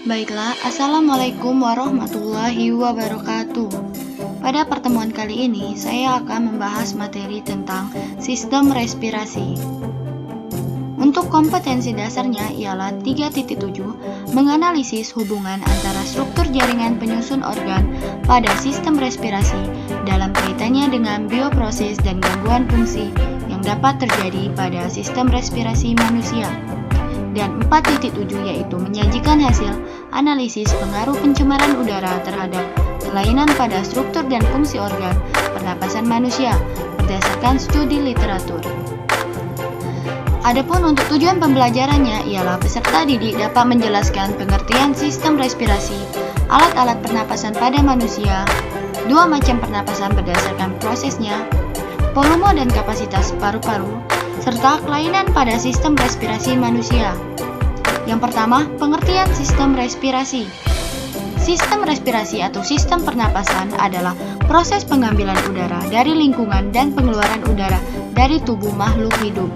Baiklah, Assalamualaikum warahmatullahi wabarakatuh. Pada pertemuan kali ini, saya akan membahas materi tentang sistem respirasi. Untuk kompetensi dasarnya ialah 3.7, menganalisis hubungan antara struktur jaringan penyusun organ pada sistem respirasi dalam kaitannya dengan bioproses dan gangguan fungsi yang dapat terjadi pada sistem respirasi manusia. Dan 4.7 yaitu menyajikan hasil analisis pengaruh pencemaran udara terhadap kelainan pada struktur dan fungsi organ pernapasan manusia berdasarkan studi literatur. Adapun untuk tujuan pembelajarannya ialah peserta didik dapat menjelaskan pengertian sistem respirasi, alat-alat pernapasan pada manusia, dua macam pernapasan berdasarkan prosesnya, volume dan kapasitas paru-paru, serta kelainan pada sistem respirasi manusia. Yang pertama, pengertian sistem respirasi. Sistem respirasi atau sistem pernapasan adalah proses pengambilan udara dari lingkungan dan pengeluaran udara dari tubuh makhluk hidup.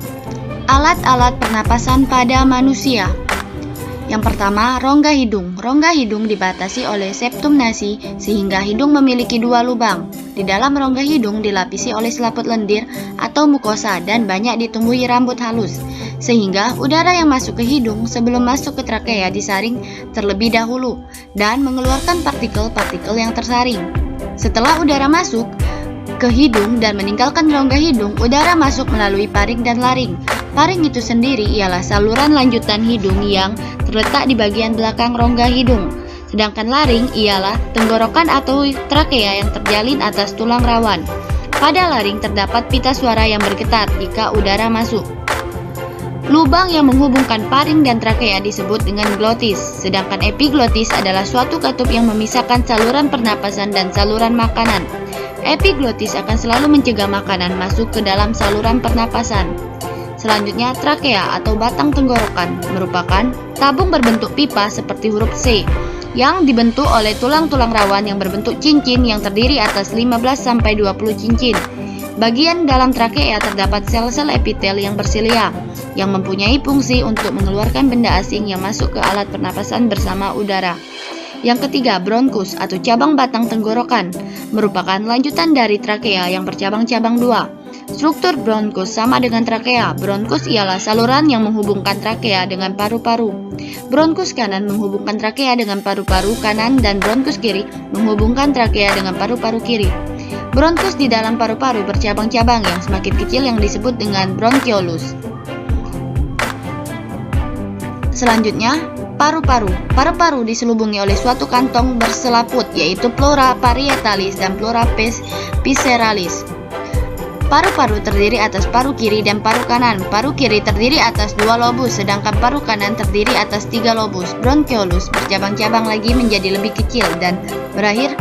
Alat-alat pernapasan pada manusia. Yang pertama, rongga hidung. Rongga hidung dibatasi oleh septum nasi sehingga hidung memiliki dua lubang. Di dalam rongga hidung dilapisi oleh selaput lendir atau mukosa dan banyak ditumbuhi rambut halus, sehingga udara yang masuk ke hidung sebelum masuk ke trakea disaring terlebih dahulu dan mengeluarkan partikel-partikel yang tersaring. Setelah udara masuk ke hidung dan meninggalkan rongga hidung, udara masuk melalui paring dan laring. Paring itu sendiri ialah saluran lanjutan hidung yang terletak di bagian belakang rongga hidung. Sedangkan laring ialah tenggorokan atau trakea yang terjalin atas tulang rawan. Pada laring terdapat pita suara yang bergetar jika udara masuk. Lubang yang menghubungkan paring dan trakea disebut dengan glotis, sedangkan epiglotis adalah suatu katup yang memisahkan saluran pernapasan dan saluran makanan. Epiglotis akan selalu mencegah makanan masuk ke dalam saluran pernapasan. Selanjutnya, trakea atau batang tenggorokan merupakan tabung berbentuk pipa seperti huruf C yang dibentuk oleh tulang-tulang rawan yang berbentuk cincin yang terdiri atas 15-20 cincin. Bagian dalam trakea terdapat sel-sel epitel yang bersilia yang mempunyai fungsi untuk mengeluarkan benda asing yang masuk ke alat pernapasan bersama udara. Yang ketiga, bronkus atau cabang batang tenggorokan merupakan lanjutan dari trakea yang bercabang-cabang dua. Struktur bronkus sama dengan trakea. Bronkus ialah saluran yang menghubungkan trakea dengan paru-paru. Bronkus kanan menghubungkan trakea dengan paru-paru kanan dan bronkus kiri menghubungkan trakea dengan paru-paru kiri. Bronkus di dalam paru-paru bercabang-cabang yang semakin kecil yang disebut dengan bronkiolus. Selanjutnya, paru-paru. Paru-paru diselubungi oleh suatu kantong berselaput yaitu pleura parietalis dan pleura visceralis. Paru-paru terdiri atas paru kiri dan paru kanan. Paru kiri terdiri atas dua lobus, sedangkan paru kanan terdiri atas tiga lobus. Bronkiolus bercabang-cabang lagi menjadi lebih kecil dan berakhir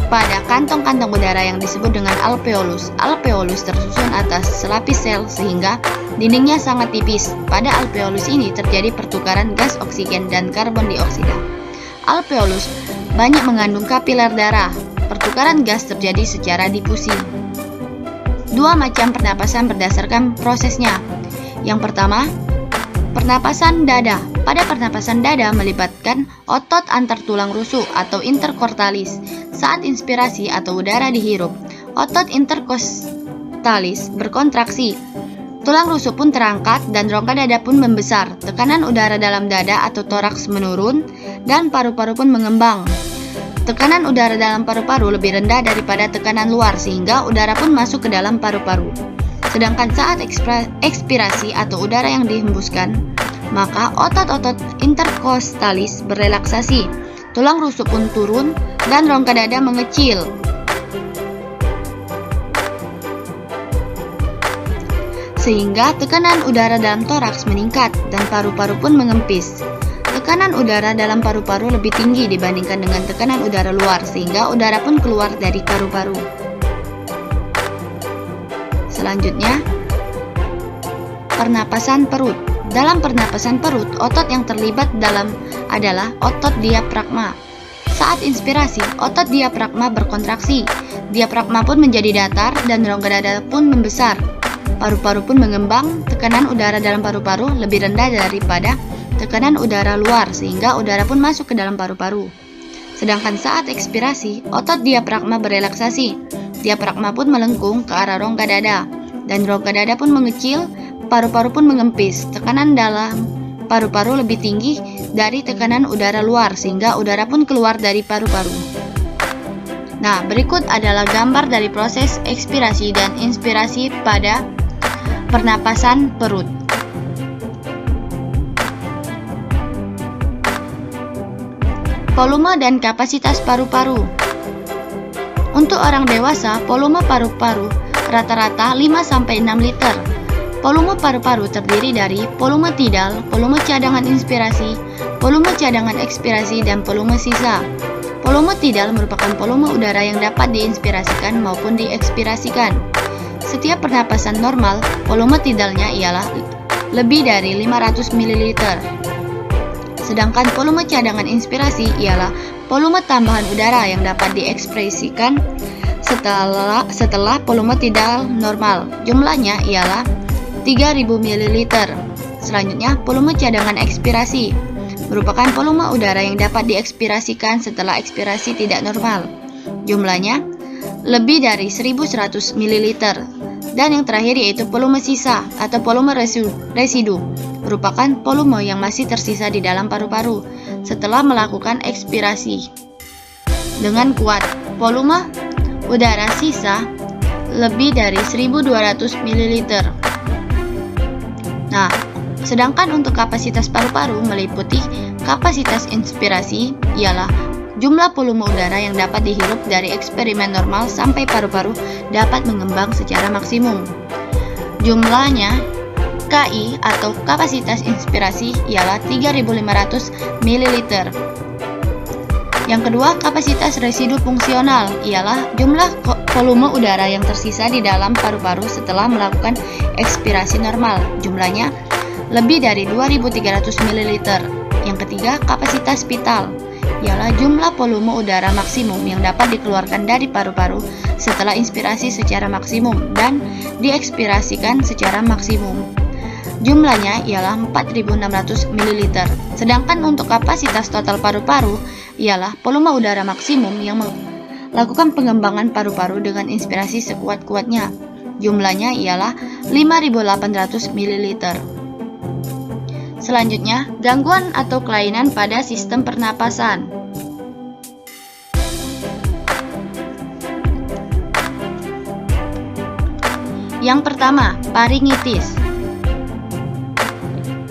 pada kantong-kantong udara yang disebut dengan alveolus. Alveolus tersusun atas selapis sel sehingga dindingnya sangat tipis. Pada alveolus ini terjadi pertukaran gas oksigen dan karbon dioksida. Alveolus banyak mengandung kapiler darah. Pertukaran gas terjadi secara difusi. Dua macam pernapasan berdasarkan prosesnya. Yang pertama, pernapasan dada. Pada pernapasan dada melibatkan otot antar tulang rusuk atau interkostalis. Saat inspirasi atau udara dihirup, otot interkostalis berkontraksi. Tulang rusuk pun terangkat dan rongga dada pun membesar. Tekanan udara dalam dada atau toraks menurun dan paru-paru pun mengembang. Tekanan udara dalam paru-paru lebih rendah daripada tekanan luar sehingga udara pun masuk ke dalam paru-paru. Sedangkan saat ekspirasi atau udara yang dihembuskan, maka otot-otot interkostalis berelaksasi. Tulang rusuk pun turun dan rongga dada mengecil. Sehingga tekanan udara dalam toraks meningkat dan paru-paru pun mengempis. Tekanan udara dalam paru-paru lebih tinggi dibandingkan dengan tekanan udara luar sehingga udara pun keluar dari paru-paru. Selanjutnya, pernapasan perut. Dalam pernapasan perut, otot yang terlibat dalam adalah otot diafragma. Saat inspirasi, otot diafragma berkontraksi. Diafragma pun menjadi datar dan rongga dada pun membesar. Paru-paru pun mengembang. Tekanan udara dalam paru-paru lebih rendah daripada tekanan udara luar sehingga udara pun masuk ke dalam paru-paru. Sedangkan saat ekspirasi, otot diafragma berelaksasi. Diafragma pun melengkung ke arah rongga dada, dan rongga dada pun mengecil, paru-paru pun mengempis. Tekanan dalam paru-paru lebih tinggi dari tekanan udara luar sehingga udara pun keluar dari paru-paru. Nah, berikut adalah gambar dari proses ekspirasi dan inspirasi pada pernapasan perut. Volume dan kapasitas paru-paru. Untuk orang dewasa, volume paru-paru rata-rata 5-6 liter. Volume paru-paru terdiri dari volume tidal, volume cadangan inspirasi, volume cadangan ekspirasi, dan volume sisa. Volume tidal merupakan volume udara yang dapat diinspirasikan maupun diekspirasikan. Setiap pernapasan normal, volume tidalnya ialah lebih dari 500 ml. Sedangkan volume cadangan inspirasi ialah volume tambahan udara yang dapat diekspresikan setelah volume tidal normal. Jumlahnya ialah 3000 ml. Selanjutnya, volume cadangan ekspirasi merupakan volume udara yang dapat diekspirasikan setelah ekspirasi tidak normal. Jumlahnya lebih dari 1100 ml. Dan yang terakhir yaitu volume sisa atau volume residu, merupakan volume yang masih tersisa di dalam paru-paru setelah melakukan ekspirasi. Dengan kuat, volume udara sisa lebih dari 1200 ml. Nah, sedangkan untuk kapasitas paru-paru meliputi kapasitas inspirasi ialah jumlah volume udara yang dapat dihirup dari eksperimen normal sampai paru-paru dapat mengembang secara maksimum. Jumlahnya KI atau kapasitas inspirasi ialah 3500 ml. Yang kedua, kapasitas residu fungsional ialah jumlah volume udara yang tersisa di dalam paru-paru setelah melakukan ekspirasi normal. Jumlahnya lebih dari 2300 ml. Yang ketiga, kapasitas vital ialah jumlah volume udara maksimum yang dapat dikeluarkan dari paru-paru setelah inspirasi secara maksimum dan diekspirasikan secara maksimum. Jumlahnya ialah 4600 ml. Sedangkan untuk kapasitas total paru-paru ialah volume udara maksimum yang melakukan pengembangan paru-paru dengan inspirasi sekuat-kuatnya. Jumlahnya ialah 5800 ml. Selanjutnya, gangguan atau kelainan pada sistem pernapasan. Yang pertama, faringitis.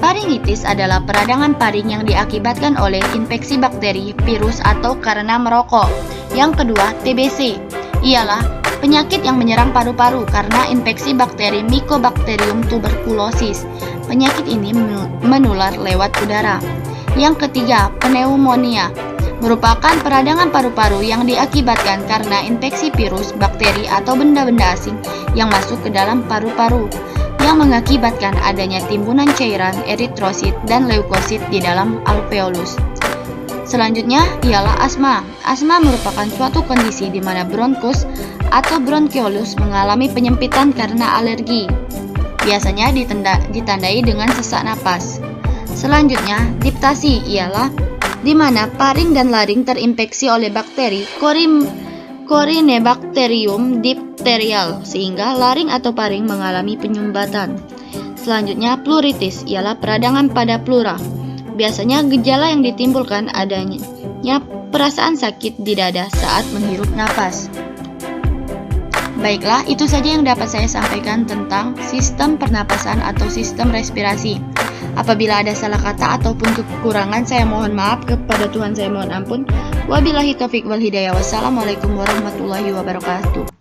Faringitis adalah peradangan faring yang diakibatkan oleh infeksi bakteri, virus, atau karena merokok. Yang kedua, TBC ialah penyakit yang menyerang paru-paru karena infeksi bakteri Mycobacterium tuberculosis. Penyakit ini menular lewat udara. Yang ketiga, pneumonia merupakan peradangan paru-paru yang diakibatkan karena infeksi virus, bakteri, atau benda-benda asing yang masuk ke dalam paru-paru, yang mengakibatkan adanya timbunan cairan eritrosit dan leukosit di dalam alveolus. Selanjutnya ialah asma. Asma merupakan suatu kondisi di mana bronkus atau bronkiolus mengalami penyempitan karena alergi. Biasanya ditandai dengan sesak napas. Selanjutnya, diftasi ialah di mana faring dan laring terinfeksi oleh bakteri Corynebacterium diphtherial sehingga laring atau faring mengalami penyumbatan. Selanjutnya, pleuritis ialah peradangan pada pleura. Biasanya gejala yang ditimbulkan adanya perasaan sakit di dada saat menghirup napas. Baiklah, itu saja yang dapat saya sampaikan tentang sistem pernapasan atau sistem respirasi. Apabila ada salah kata ataupun kekurangan, saya mohon maaf, kepada Tuhan saya mohon ampun. Wabillahi taufiq wal hidayah. Wassalamualaikum warahmatullahi wabarakatuh.